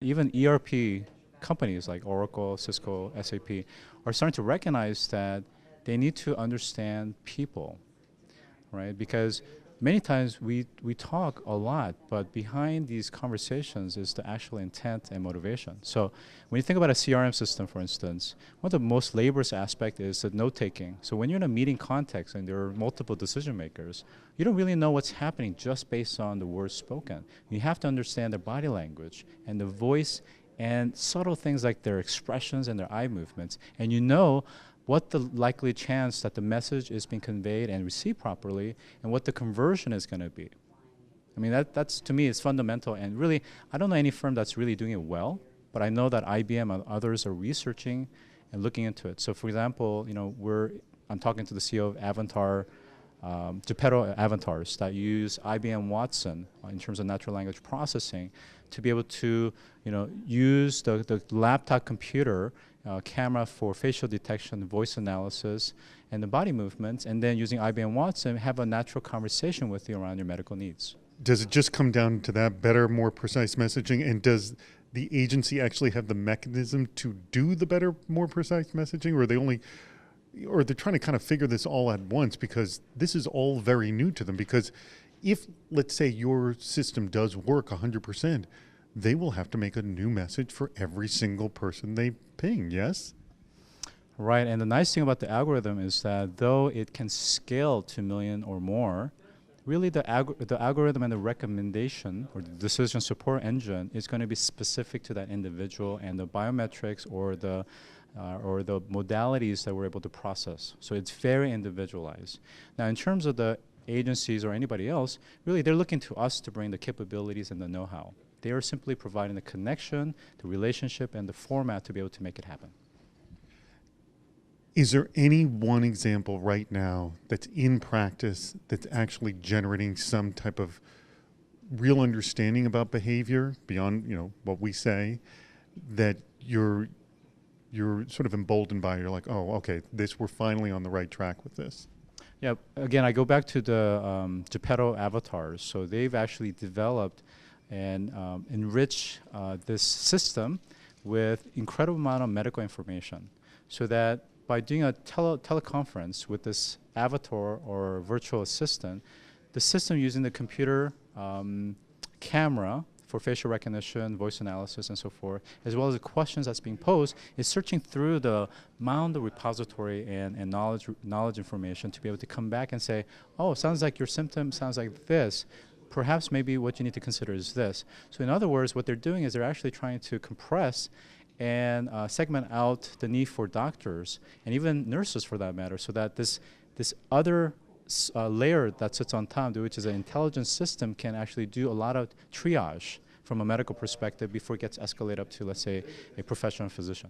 Even ERP companies like Oracle, Cisco, SAP are starting to recognize that they need to understand people, right? Because many times we talk a lot, but behind these conversations is the actual intent and motivation. So when you think about a CRM system, for instance, one of the most laborious aspect is the note-taking. So when you're in a meeting context and there are multiple decision makers, you don't really know what's happening just based on the words spoken. You have to understand their body language and the voice and subtle things like their expressions and their eye movements. And you know what the likely chance that the message is being conveyed and received properly, and what the conversion is going to be. I mean, that's to me is fundamental, and really, I don't know any firm that's really doing it well, but I know that IBM and others are researching and looking into it. So, for example, I'm talking to the CEO of Avantar, Geppetto avatars that use IBM Watson in terms of natural language processing to be able to, use the laptop computer camera for facial detection, voice analysis, and the body movements, and then using IBM Watson, have a natural conversation with you around your medical needs. Does it just come down to that better, more precise messaging? And does the agency actually have the mechanism to do the better, more precise messaging, or they're trying to kind of figure this all at once, because this is all very new to them? Because if, let's say, your system does work 100%, they will have to make a new message for every single person they ping, yes? Right, and the nice thing about the algorithm is that though it can scale to 1 million or more, really the algorithm and the recommendation or the decision support engine is going to be specific to that individual and the biometrics or the modalities that we're able to process. So it's very individualized. Now, in terms of the agencies or anybody else, really they're looking to us to bring the capabilities and the know-how. They are simply providing the connection, the relationship, and the format to be able to make it happen. Is there any one example right now that's in practice that's actually generating some type of real understanding about behavior beyond, what we say, that you're sort of emboldened by? You're like, oh, okay, we're finally on the right track with this. Yeah, again, I go back to the Geppetto avatars. So they've actually developed and enrich this system with incredible amount of medical information, so that by doing a teleconference with this avatar or virtual assistant, the system using the computer camera for facial recognition, voice analysis, and so forth, as well as the questions that's being posed, is searching through the mound of repository and knowledge information to be able to come back and say, oh, sounds like your symptom sounds like this. Perhaps maybe what you need to consider is this. So in other words, what they're doing is they're actually trying to compress and segment out the need for doctors and even nurses for that matter, so that this other layer that sits on top, which is an intelligence system, can actually do a lot of triage from a medical perspective before it gets escalated up to, let's say, a professional physician.